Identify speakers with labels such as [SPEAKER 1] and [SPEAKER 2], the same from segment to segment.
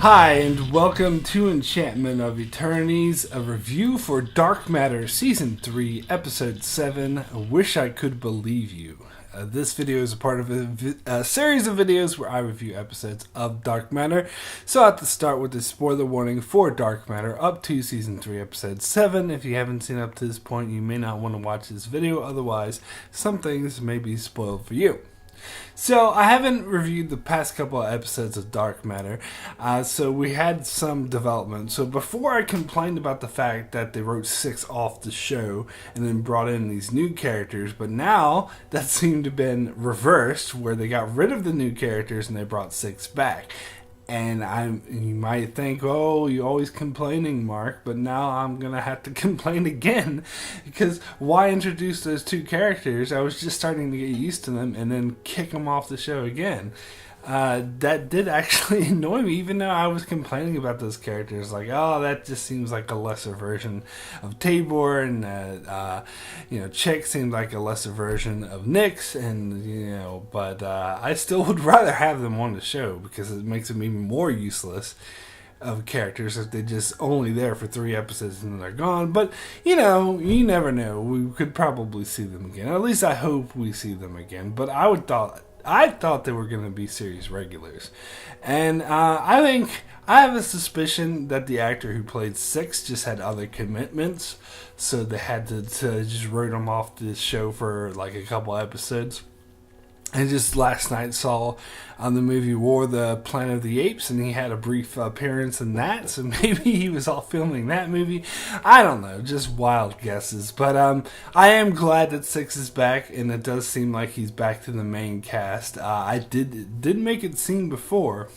[SPEAKER 1] Hi, and welcome to Enchantment of Eternities, a review for Dark Matter Season 3, Episode 7, Wish I Could Believe You. This video is a part of a series of videos where I review episodes of Dark Matter. So I have to start with a spoiler warning for Dark Matter up to Season 3, Episode 7. If you haven't seen up to this point, you may not want to watch this video, otherwise some things may be spoiled for you. So, I haven't reviewed the past couple of episodes of Dark Matter, so we had some development. So before I complained about the fact that they wrote 6 off the show and then brought in these new characters, but now that seemed to have been reversed, where they got rid of the new characters and they brought 6 back. And you might think, oh, you're always complaining, Mark, but now I'm going to have to complain again, because why introduce those 2 characters? I was just starting to get used to them and then kick them off the show again. That did actually annoy me, even though I was complaining about those characters. Like, oh, that just seems like a lesser version of Tabor, and Chick seemed like a lesser version of Nyx, and but I still would rather have them on the show because it makes them even more useless of characters if they're just only there for 3 episodes and then they're gone. But you never know. We could probably see them again. At least I hope we see them again. But I thought they were going to be series regulars. And I have a suspicion that the actor who played Six just had other commitments, so they had to just write him off the show for like a couple episodes. I just last night saw on the movie War of the Planet of the Apes, and he had a brief appearance in that, so maybe he was all filming that movie. I don't know, just wild guesses. But I am glad that Six is back, and it does seem like he's back to the main cast. I did make it seem before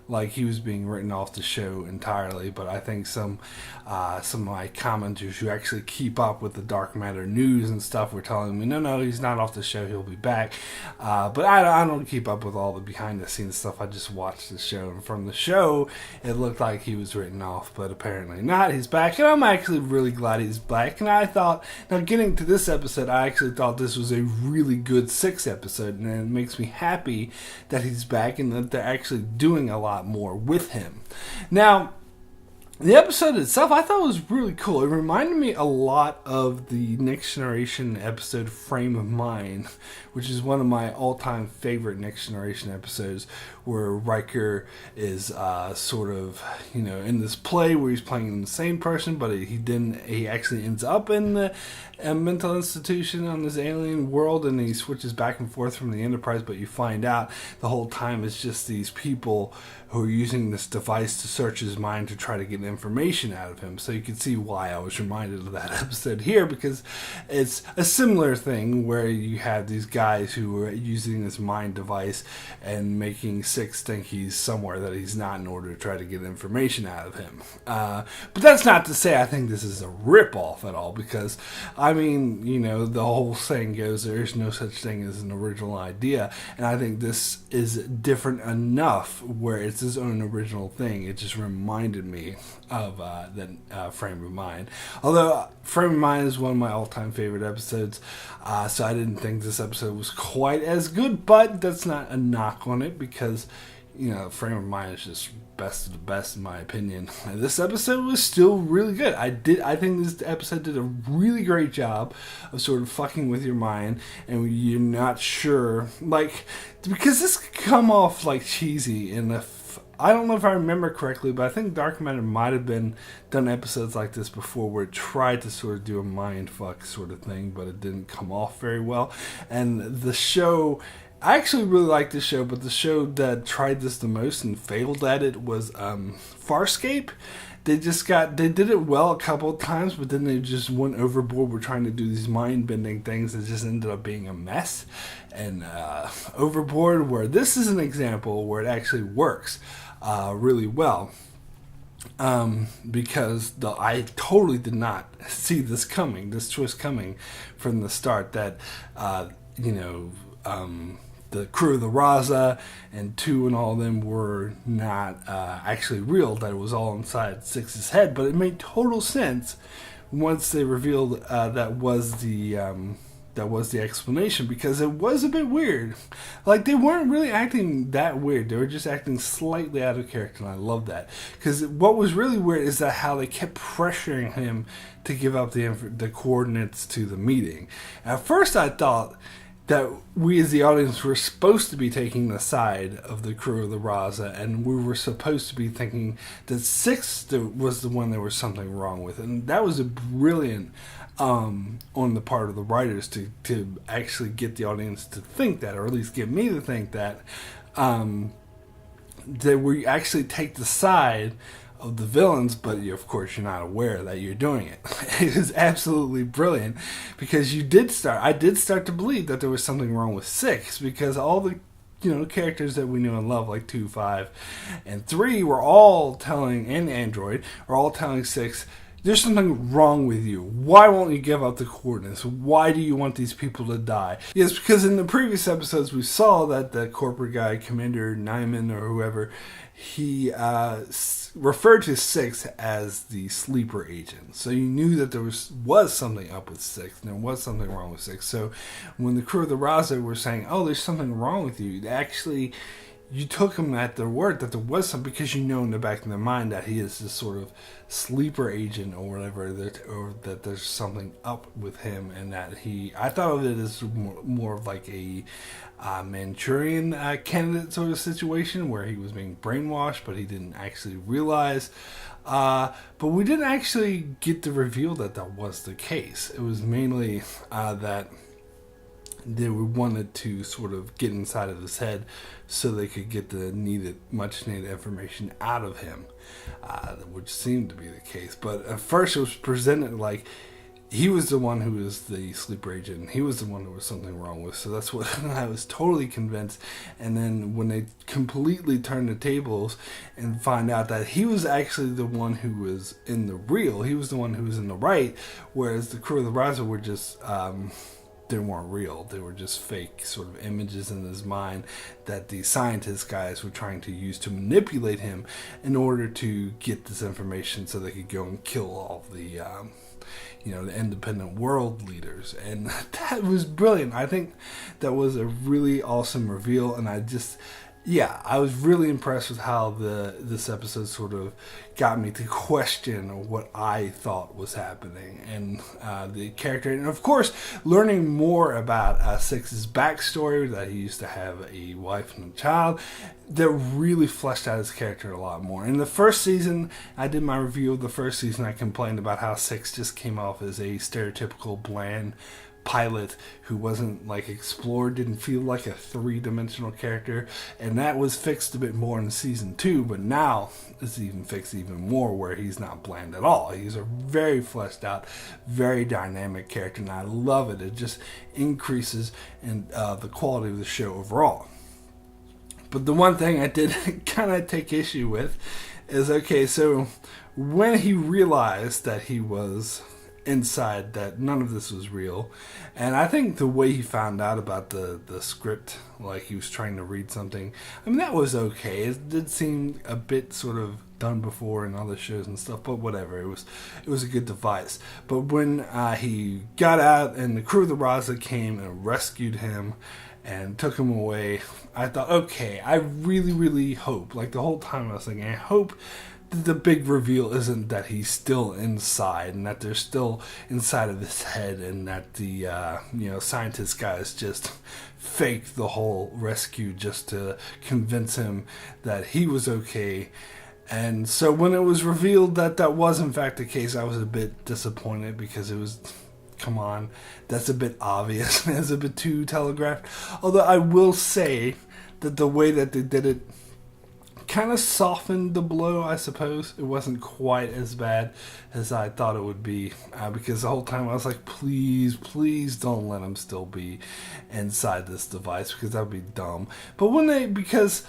[SPEAKER 1] like he was being written off the show entirely, but I think some of my commenters who actually keep up with the Dark Matter news and stuff were telling me, no, he's not off the show, he'll be back. But I don't keep up with all the behind-the-scenes stuff. I just watched the show, and from the show, it looked like he was written off, but apparently not. He's back, and I'm actually really glad he's back. And I thought, now getting to this episode, I actually thought this was a really good Six episode, and it makes me happy that he's back and that they're actually doing a lot more with him. Now, the episode itself I thought was really cool. It reminded me a lot of the Next Generation episode Frame of Mind, which is one of my all-time favorite Next Generation episodes, where Riker is sort of, in this play where he's playing the same person, but he actually ends up in the mental institution on this alien world, and he switches back and forth from the Enterprise, but you find out the whole time it's just these people who are using this device to search his mind to try to get information out of him. So you can see why I was reminded of that episode here, because it's a similar thing where you have these guys who are using this mind device and making Six think he's somewhere that he's not in order to try to get information out of him. But that's not to say I think this is a rip-off at all, because the whole saying goes, there's no such thing as an original idea, and I think this is different enough where it's his own original thing. It just reminded me of that Frame of Mind. Although Frame of Mind is one of my all-time favorite episodes, so I didn't think this episode was quite as good, but that's not a knock on it, because Frame of Mind is just best of the best in my opinion. And this episode was still really good. I think this episode did a really great job of sort of fucking with your mind, and you're not sure, because this could come off like cheesy, and I don't know if I remember correctly, but I think Dark Matter might have done episodes like this before, where it tried to sort of do a mind fuck sort of thing, but it didn't come off very well. And the show, I actually really liked the show, but the show that tried this the most and failed at it was Farscape. They did it well a couple of times, but then they just went overboard with trying to do these mind-bending things that just ended up being a mess and overboard, where this is an example where it actually works really well. Because I totally did not see this twist coming from the start, that the crew of the Raza and Tu and all of them were not actually real, that it was all inside Six's head. But it made total sense once they revealed that was the that was the explanation, because it was a bit weird. Like, they weren't really acting that weird. They were just acting slightly out of character, and I love that. Because what was really weird is that how they kept pressuring him to give up the coordinates to the meeting. At first, I thought that we as the audience were supposed to be taking the side of the crew of the Raza, and we were supposed to be thinking that Six was the one there was something wrong with. And that was a brilliant on the part of the writers to actually get the audience to think that, or at least get me to think that that we actually take the side of the villains, but of course you're not aware that you're doing it. It is absolutely brilliant, because I did start to believe that there was something wrong with Six, because all the characters that we knew and love, like 2, 5, and 3, were all telling, and Android, are all telling Six, there's something wrong with you. Why won't you give up the coordinates? Why do you want these people to die? Yes, because in the previous episodes we saw that the corporate guy, Commander Nyman or whoever, he referred to Six as the sleeper agent. So you knew that there was something up with Six, and there was something wrong with Six. So when the crew of the Raza were saying, oh, there's something wrong with you, actually, you took him at their word that there was something, because in the back of their mind that he is this sort of sleeper agent or whatever, or that there's something up with him, and that I thought of it as more of like a Manchurian candidate sort of situation, where he was being brainwashed, but he didn't actually realize. But we didn't actually get to reveal that was the case. It was mainly that they wanted to sort of get inside of his head so they could get the much needed information out of him, which seemed to be the case. But at first it was presented like he was the one who was the sleeper agent, and he was the one there was something wrong with. So that's what I was totally convinced. And then when they completely turned the tables and find out that he was actually the one who was in the real, he was the one who was in the right, whereas the crew of the Raza were just they weren't real. They were just fake sort of images in his mind that the scientist guys were trying to use to manipulate him in order to get this information so they could go and kill all the the independent world leaders. And that was brilliant. I think that was a really awesome reveal, and I was really impressed with how this episode sort of got me to question what I thought was happening, and the character, and of course learning more about Six's backstory, that he used to have a wife and a child, that really fleshed out his character a lot more. In the first season, I did my review of the first season, I complained about how Six just came off as a stereotypical bland pilot who wasn't explored, didn't feel like a three-dimensional character, and that was fixed a bit more in season 2, but now it's even fixed even more, where he's not bland at all. He's a very fleshed out, very dynamic character, and I love it. It just increases in the quality of the show overall. But the one thing I did kind of take issue with is, okay, so when he realized that he was inside, that none of this was real, and I think the way he found out about the script, like he was trying to read something, I mean, that was okay. It did seem a bit sort of done before in other shows and stuff, but whatever, it was a good device. But when he got out and the crew of the Raza came and rescued him and took him away, I thought, okay, I really, really hope, the whole time I was thinking, I hope the big reveal isn't that he's still inside, and that they're still inside of his head, and that the scientist guys just faked the whole rescue just to convince him that he was okay. And so when it was revealed that that was in fact the case, I was a bit disappointed, because it was, come on, that's a bit obvious. It's a bit too telegraphed. Although I will say that the way that they did it kind of softened the blow, I suppose. It wasn't quite as bad as I thought it would be, because the whole time I was like, please don't let him still be inside this device, because that would be dumb. But because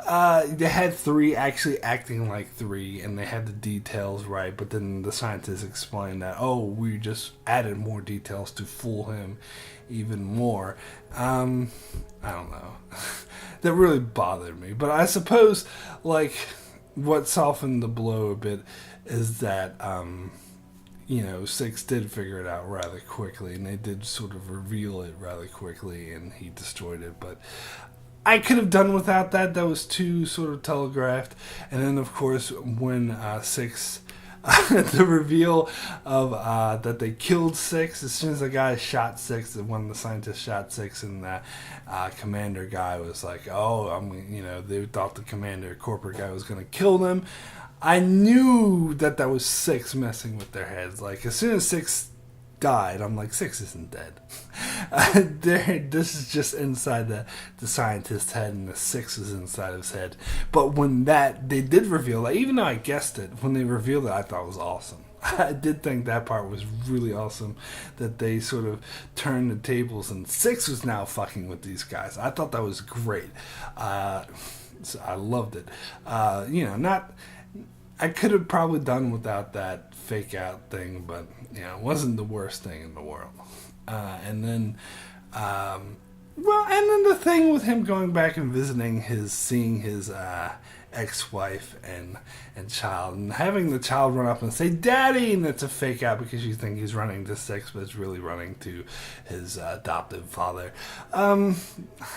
[SPEAKER 1] they had 3 actually acting like 3, and they had the details right, but then the scientists explained that, we just added more details to fool him even more. I don't know. That really bothered me. But I suppose, what softened the blow a bit is that Six did figure it out rather quickly, and they did sort of reveal it rather quickly, and he destroyed it. But I could have done without that. That was too sort of telegraphed. And then, of course, when Six, the reveal of that they killed Six, as soon as the guy shot Six, one of the scientists shot Six, and the commander guy was like, "Oh, they thought the commander corporate guy was going to kill them." I knew that was Six messing with their heads. Like, as soon as Six died, I'm like, Six isn't dead. This is just inside the scientist's head, and the Six is inside his head. But when they did reveal that, even though I guessed it, when they revealed it, I thought it was awesome. I did think that part was really awesome, that they sort of turned the tables, and Six was now fucking with these guys. I thought that was great. So I loved it. I could have probably done without that fake out thing, but it wasn't the worst thing in the world. And then the thing with him going back and seeing his ex-wife and child, and having the child run up and say "Daddy," and it's a fake out because you think he's running to Six, but it's really running to his adoptive father. I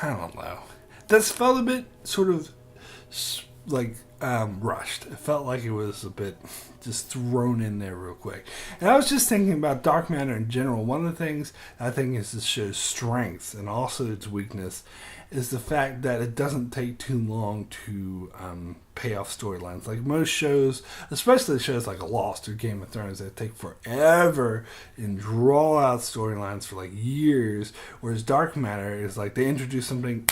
[SPEAKER 1] don't know. This felt a bit sort of like rushed. It felt like it was a bit just thrown in there real quick. And I was just thinking about Dark Matter in general. One of the things I think is this show's strengths and also its weakness is the fact that it doesn't take too long to pay off storylines. Like most shows, especially shows like Lost or Game of Thrones, that take forever and draw out storylines for like years, whereas Dark Matter is like they introduce something,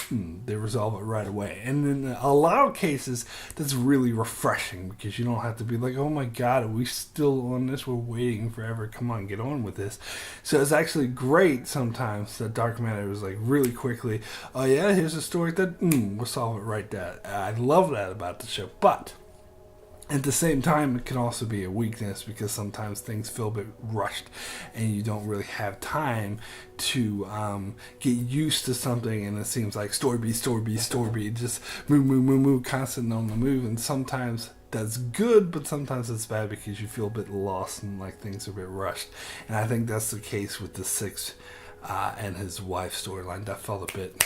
[SPEAKER 1] they resolve it right away. And in a lot of cases, that's really refreshing because you don't have to be like, oh my god, are we still on this? We're waiting forever. Come on, get on with this. So it's actually great sometimes that Dark Matter is like really quickly, oh yeah, here's a story that we'll solve it right there. I love that about the show, but at the same time, it can also be a weakness because sometimes things feel a bit rushed and you don't really have time to get used to something, and it seems like story beat, just move, constant on the move, and sometimes that's good, but sometimes it's bad because you feel a bit lost and like things are a bit rushed. And I think that's the case with the Six and his wife storyline. That felt a bit...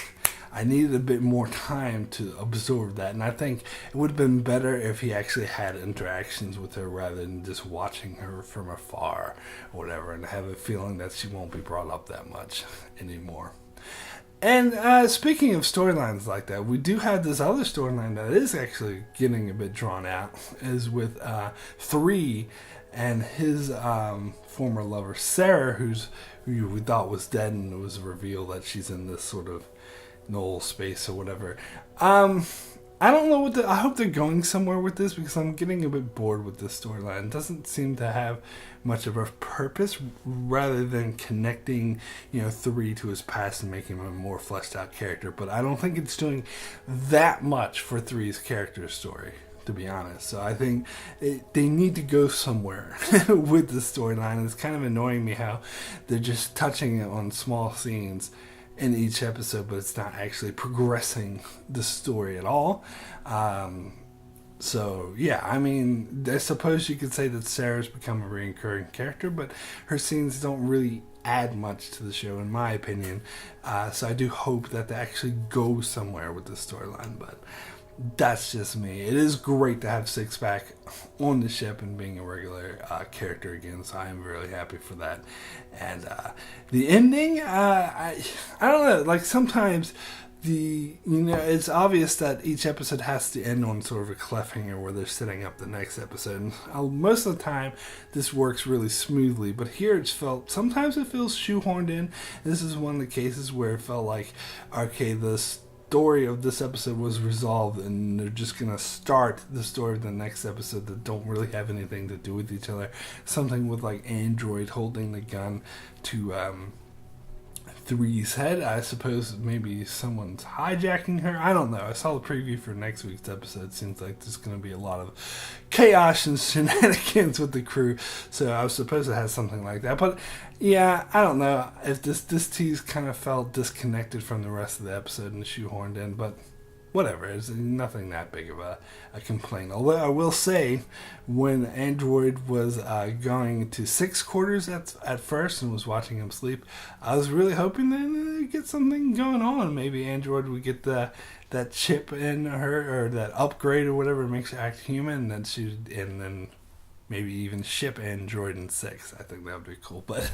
[SPEAKER 1] I needed a bit more time to absorb that, and I think it would have been better if he actually had interactions with her rather than just watching her from afar or whatever, and have a feeling that she won't be brought up that much anymore. And speaking of storylines like that, we do have this other storyline that is actually getting a bit drawn out, is with 3 and his former lover, Sarah, who we thought was dead, and it was revealed that she's in this sort of null space or whatever. I don't know I hope they're going somewhere with this because I'm getting a bit bored with this storyline. It doesn't seem to have much of a purpose rather than connecting, 3 to his past and making him a more fleshed out character. But I don't think it's doing that much for 3's character story, to be honest. So I think they need to go somewhere with the storyline. It's kind of annoying me how they're just touching it on small scenes in each episode, but it's not actually progressing the story at all. So yeah, I mean, I suppose you could say that Sarah's become a recurring character, but her scenes don't really add much to the show, in my opinion. So I do hope that they actually go somewhere with the storyline, but that's just me. It is great to have Six back on the ship and being a regular character again, so I am really happy for that. And the ending, I don't know, like sometimes it's obvious that each episode has to end on sort of a cliffhanger where they're setting up the next episode. And most of the time, this works really smoothly, but here sometimes it feels shoehorned in. This is one of the cases where it felt like, okay, this story of this episode was resolved and they're just gonna start the story of the next episode that don't really have anything to do with each other. Something with like Android holding the gun to 3's head. I suppose maybe someone's hijacking her. I don't know. I saw the preview for next week's episode. Seems like there's going to be a lot of chaos and shenanigans with the crew. So I suppose it has something like that. But yeah, I don't know if this tease kind of felt disconnected from the rest of the episode and shoehorned in. But whatever. It's nothing that big of a complaint. Although I will say, when Android was going to 6 quarters at first and was watching him sleep, I was really hoping that they'd get something going on. Maybe Android would get that chip in her, or that upgrade or whatever makes her act human, and then maybe even ship Android in 6. I think that would be cool, but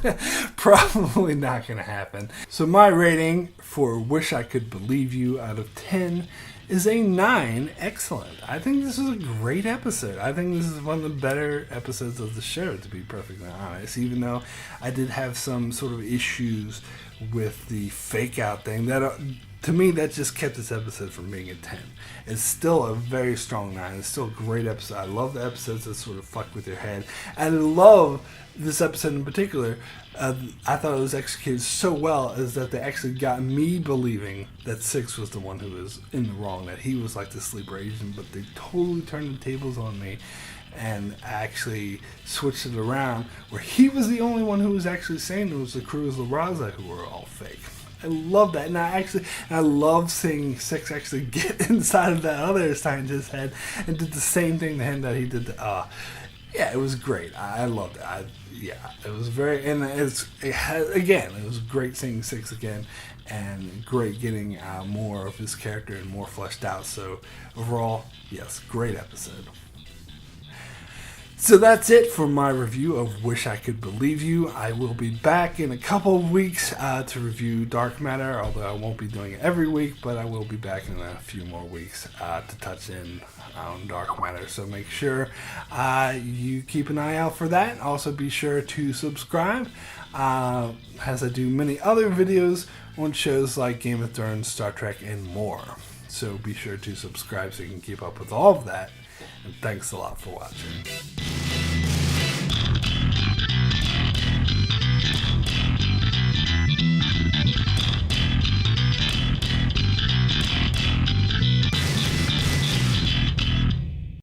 [SPEAKER 1] probably not going to happen. So my rating for Wish I Could Believe You out of 10 is a 9. Excellent. I think this is a great episode. I think this is one of the better episodes of the show, to be perfectly honest, even though I did have some sort of issues with the fake out thing that to me, that just kept this episode from being a 10. It's still a very strong 9. It's still a great episode. I love the episodes that sort of fuck with your head. And I love this episode in particular. I thought it was executed so well is that they actually got me believing that Six was the one who was in the wrong, that he was like the sleeper agent, but they totally turned the tables on me and actually switched it around, where he was the only one who was actually saying it was the Cruz La Raza who were all fake. I love that, and I love seeing Six actually get inside of that other scientist's head and did the same thing to him that he did to, yeah, it was great. I loved it. It was very, and it was great seeing Six again, and great getting more of his character and more fleshed out. So overall, yes, great episode. So that's it for my review of Wish I Could Believe You. I will be back in a couple of weeks to review Dark Matter, although I won't be doing it every week, but I will be back in a few more weeks to touch in on Dark Matter. So make sure you keep an eye out for that. Also be sure to subscribe, as I do many other videos on shows like Game of Thrones, Star Trek, and more. So be sure to subscribe so you can keep up with all of that. And thanks a lot for watching.